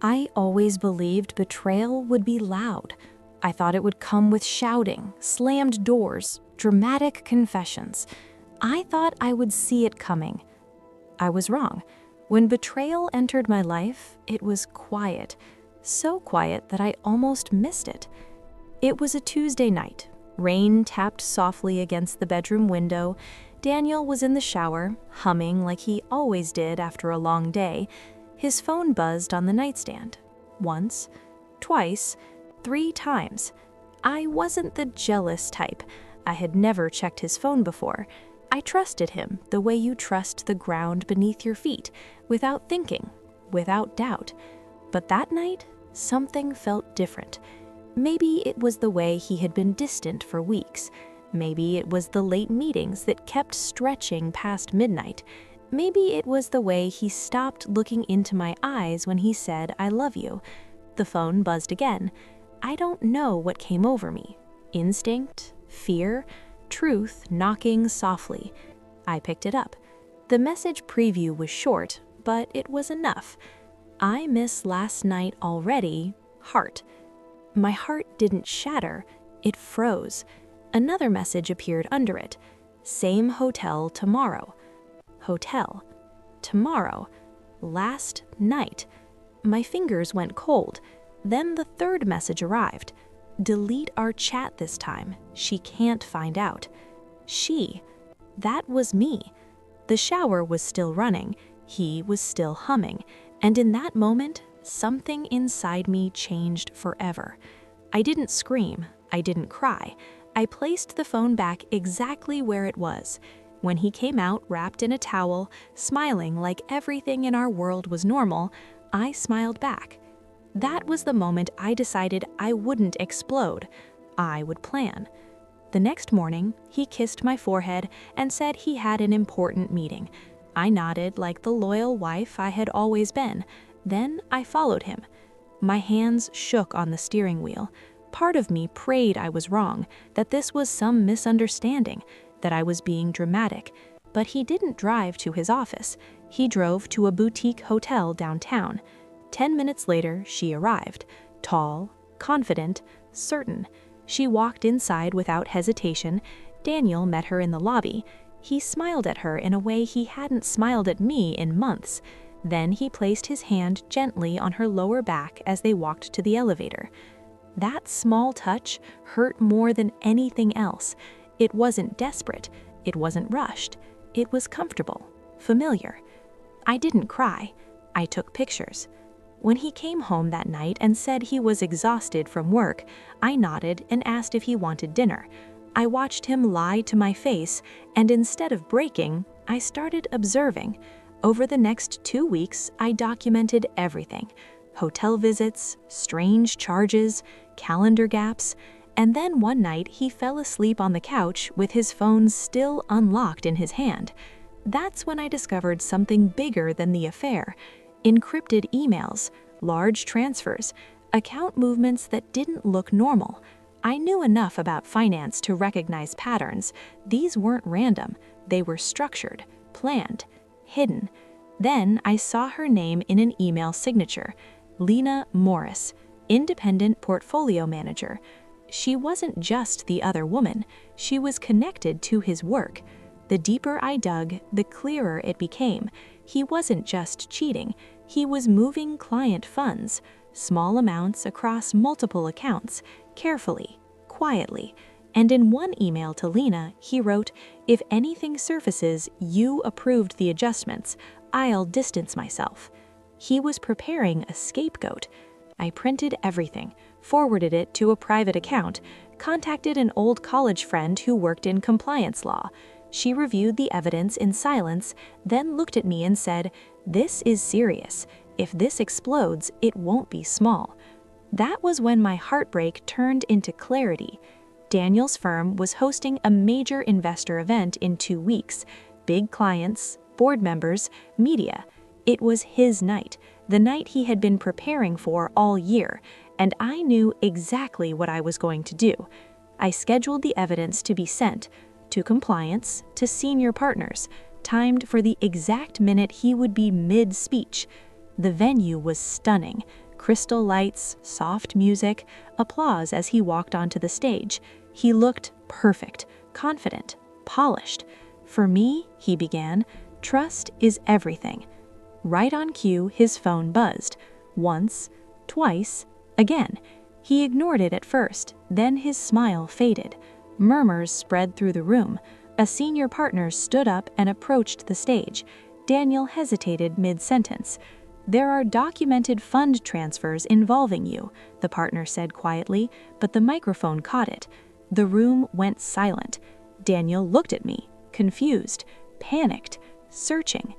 I always believed betrayal would be loud. I thought it would come with shouting, slammed doors, dramatic confessions. I thought I would see it coming. I was wrong. When betrayal entered my life, it was quiet. So quiet that I almost missed it. It was a Tuesday night. Rain tapped softly against the bedroom window. Daniel was in the shower, humming like he always did after a long day. His phone buzzed on the nightstand. Once, twice, 3 times. I wasn't the jealous type. I had never checked his phone before. I trusted him the way you trust the ground beneath your feet, without thinking, without doubt. But that night, something felt different. Maybe it was the way he had been distant for weeks. Maybe it was the late meetings that kept stretching past midnight. Maybe it was the way he stopped looking into my eyes when he said, "I love you." The phone buzzed again. I don't know what came over me. Instinct? Fear? Truth knocking softly. I picked it up. The message preview was short, but it was enough. I miss last night already. Heart. My heart didn't shatter, it froze. Another message appeared under it. Same hotel tomorrow. Hotel. Tomorrow. Last night. My fingers went cold. Then the third message arrived. Delete our chat this time. She can't find out. She. That was me. The shower was still running. He was still humming. And in that moment, something inside me changed forever. I didn't scream. I didn't cry. I placed the phone back exactly where it was. When he came out wrapped in a towel, smiling like everything in our world was normal, I smiled back. That was the moment I decided I wouldn't explode. I would plan. The next morning, he kissed my forehead and said he had an important meeting. I nodded like the loyal wife I had always been. Then I followed him. My hands shook on the steering wheel. Part of me prayed I was wrong, that this was some misunderstanding, that I was being dramatic. But he didn't drive to his office. He drove to a boutique hotel downtown. 10 minutes later, she arrived. Tall, confident, certain. She walked inside without hesitation. Daniel met her in the lobby. He smiled at her in a way he hadn't smiled at me in months. Then he placed his hand gently on her lower back as they walked to the elevator. That small touch hurt more than anything else. It wasn't desperate. It wasn't rushed. It was comfortable, familiar. I didn't cry. I took pictures. When he came home that night and said he was exhausted from work, I nodded and asked if he wanted dinner. I watched him lie to my face, and instead of breaking, I started observing. Over the next 2 weeks, I documented everything. Hotel visits, strange charges, calendar gaps, and then one night he fell asleep on the couch with his phone still unlocked in his hand. That's when I discovered something bigger than the affair. Encrypted emails, large transfers, account movements that didn't look normal. I knew enough about finance to recognize patterns. These weren't random. They were structured, planned, hidden. Then I saw her name in an email signature. Lena Morris, independent portfolio manager. She wasn't just the other woman. She was connected to his work. The deeper I dug, the clearer it became. He wasn't just cheating. He was moving client funds, small amounts across multiple accounts, carefully, quietly. And in one email to Lena, he wrote, "If anything surfaces, you approved the adjustments. I'll distance myself." He was preparing a scapegoat. I printed everything, forwarded it to a private account, contacted an old college friend who worked in compliance law. She reviewed the evidence in silence, then looked at me and said, "This is serious. If this explodes, it won't be small." That was when my heartbreak turned into clarity. Daniel's firm was hosting a major investor event in 2 weeks. Big clients, board members, media. It was his night, the night he had been preparing for all year, and I knew exactly what I was going to do. I scheduled the evidence to be sent to compliance, to senior partners, timed for the exact minute he would be mid-speech. The venue was stunning. Crystal lights, soft music, applause as he walked onto the stage. He looked perfect, confident, polished. "For me," he began, "trust is everything." Right on cue, his phone buzzed. Once, twice, again. He ignored it at first, then his smile faded. Murmurs spread through the room. A senior partner stood up and approached the stage. Daniel hesitated mid-sentence. "There are documented fund transfers involving you," the partner said quietly, but the microphone caught it. The room went silent. Daniel looked at me, confused, panicked, searching.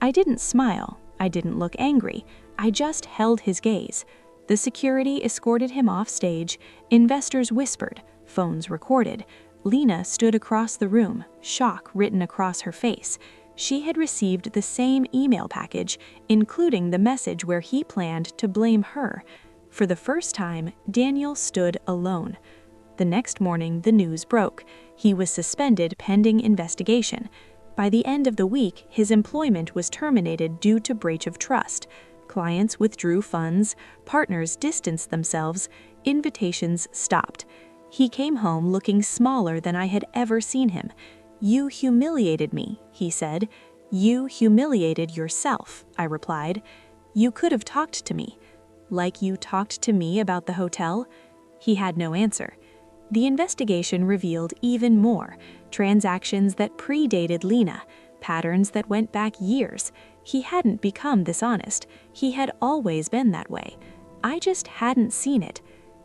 I didn't smile. I didn't look angry. I just held his gaze. The security escorted him off stage. Investors whispered. Phones recorded. Lena stood across the room, shock written across her face. She had received the same email package, including the message where he planned to blame her. For the first time, Daniel stood alone. The next morning, the news broke. He was suspended pending investigation. By the end of the week, his employment was terminated due to breach of trust. Clients withdrew funds, partners distanced themselves, invitations stopped. He came home looking smaller than I had ever seen him. "You humiliated me," he said. "You humiliated yourself," I replied. "You could have talked to me." "Like you talked to me about the hotel?" He had no answer. The investigation revealed even more: transactions that predated Lena, patterns that went back years. He hadn't become dishonest. He had always been that way. I just hadn't seen it.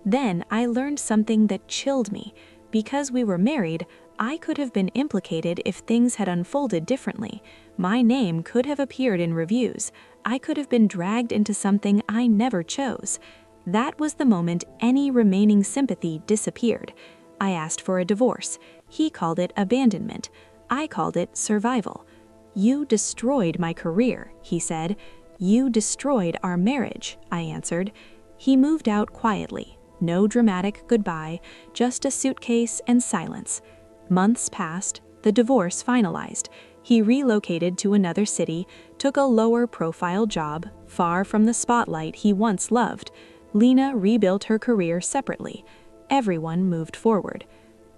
Then I learned something that chilled me. Because we were married, I could have been implicated if things had unfolded differently. My name could have appeared in reviews. I could have been dragged into something I never chose. That was the moment any remaining sympathy disappeared. I asked for a divorce. He called it abandonment. I called it survival. "You destroyed my career," he said. "You destroyed our marriage," I answered. He moved out quietly. No dramatic goodbye, just a suitcase and silence. Months passed, the divorce finalized. He relocated to another city, took a lower-profile job, far from the spotlight he once loved. Lena rebuilt her career separately. Everyone moved forward.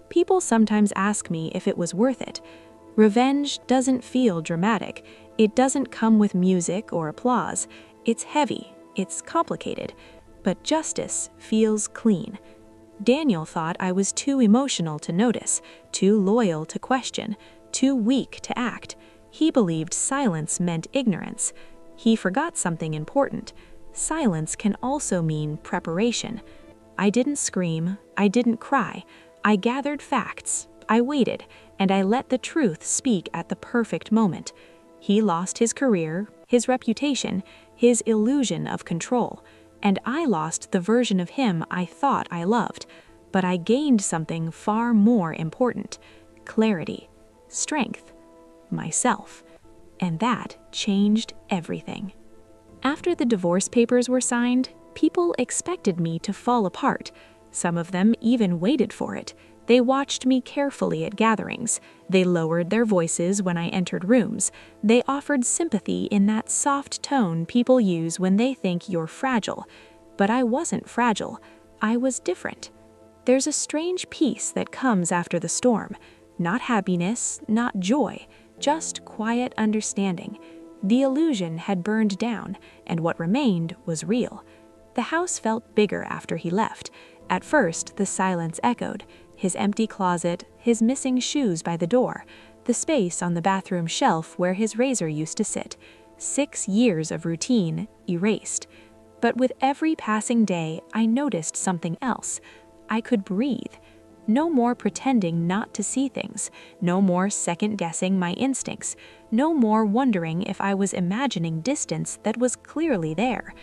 People sometimes ask me if it was worth it. Revenge doesn't feel dramatic. It doesn't come with music or applause. It's heavy, it's complicated. But justice feels clean. Daniel thought I was too emotional to notice, too loyal to question, too weak to act. He believed silence meant ignorance. He forgot something important. Silence can also mean preparation. I didn't scream, I didn't cry. I gathered facts, I waited, and I let the truth speak at the perfect moment. He lost his career, his reputation, his illusion of control. And I lost the version of him I thought I loved. But I gained something far more important: clarity, strength, myself. And that changed everything. After the divorce papers were signed, people expected me to fall apart. Some of them even waited for it. They watched me carefully at gatherings. They lowered their voices when I entered rooms. They offered sympathy in that soft tone people use when they think you're fragile. But I wasn't fragile. I was different. There's a strange peace that comes after the storm. Not happiness, not joy, just quiet understanding. The illusion had burned down, and what remained was real. The house felt bigger after he left. At first, the silence echoed. His empty closet, his missing shoes by the door, the space on the bathroom shelf where his razor used to sit. 6 years of routine erased. But with every passing day, I noticed something else. I could breathe. No more pretending not to see things. No more second-guessing my instincts. No more wondering if I was imagining distance that was clearly there.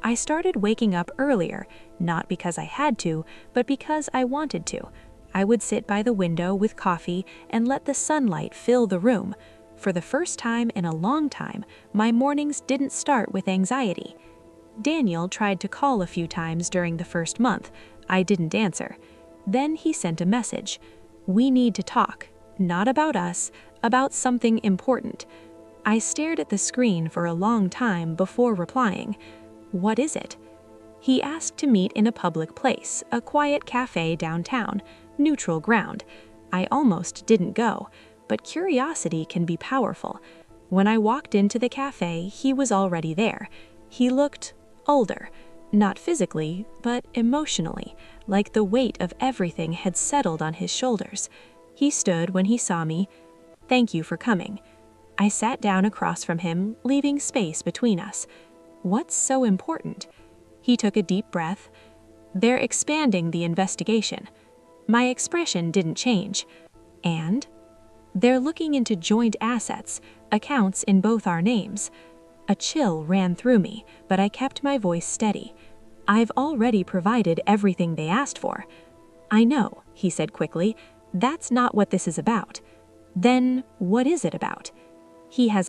I started waking up earlier, not because I had to, but because I wanted to. I would sit by the window with coffee and let the sunlight fill the room. For the first time in a long time, my mornings didn't start with anxiety. Daniel tried to call a few times during the first month. I didn't answer. Then he sent a message. "We need to talk. Not about us, about something important." I stared at the screen for a long time before replying. "What is it?" He asked to meet in a public place, a quiet cafe downtown, neutral ground. I almost didn't go, but curiosity can be powerful. When I walked into the cafe, he was already there. He looked older, not physically, but emotionally, like the weight of everything had settled on his shoulders. He stood when he saw me. "Thank you for coming." I sat down across from him, leaving space between us. "What's so important?" He took a deep breath. "They're expanding the investigation." My expression didn't change. "And?" "They're looking into joint assets, accounts in both our names." A chill ran through me, but I kept my voice steady. "I've already provided everything they asked for." "I know," he said quickly. "That's not what this is about." "Then what is it about?" He has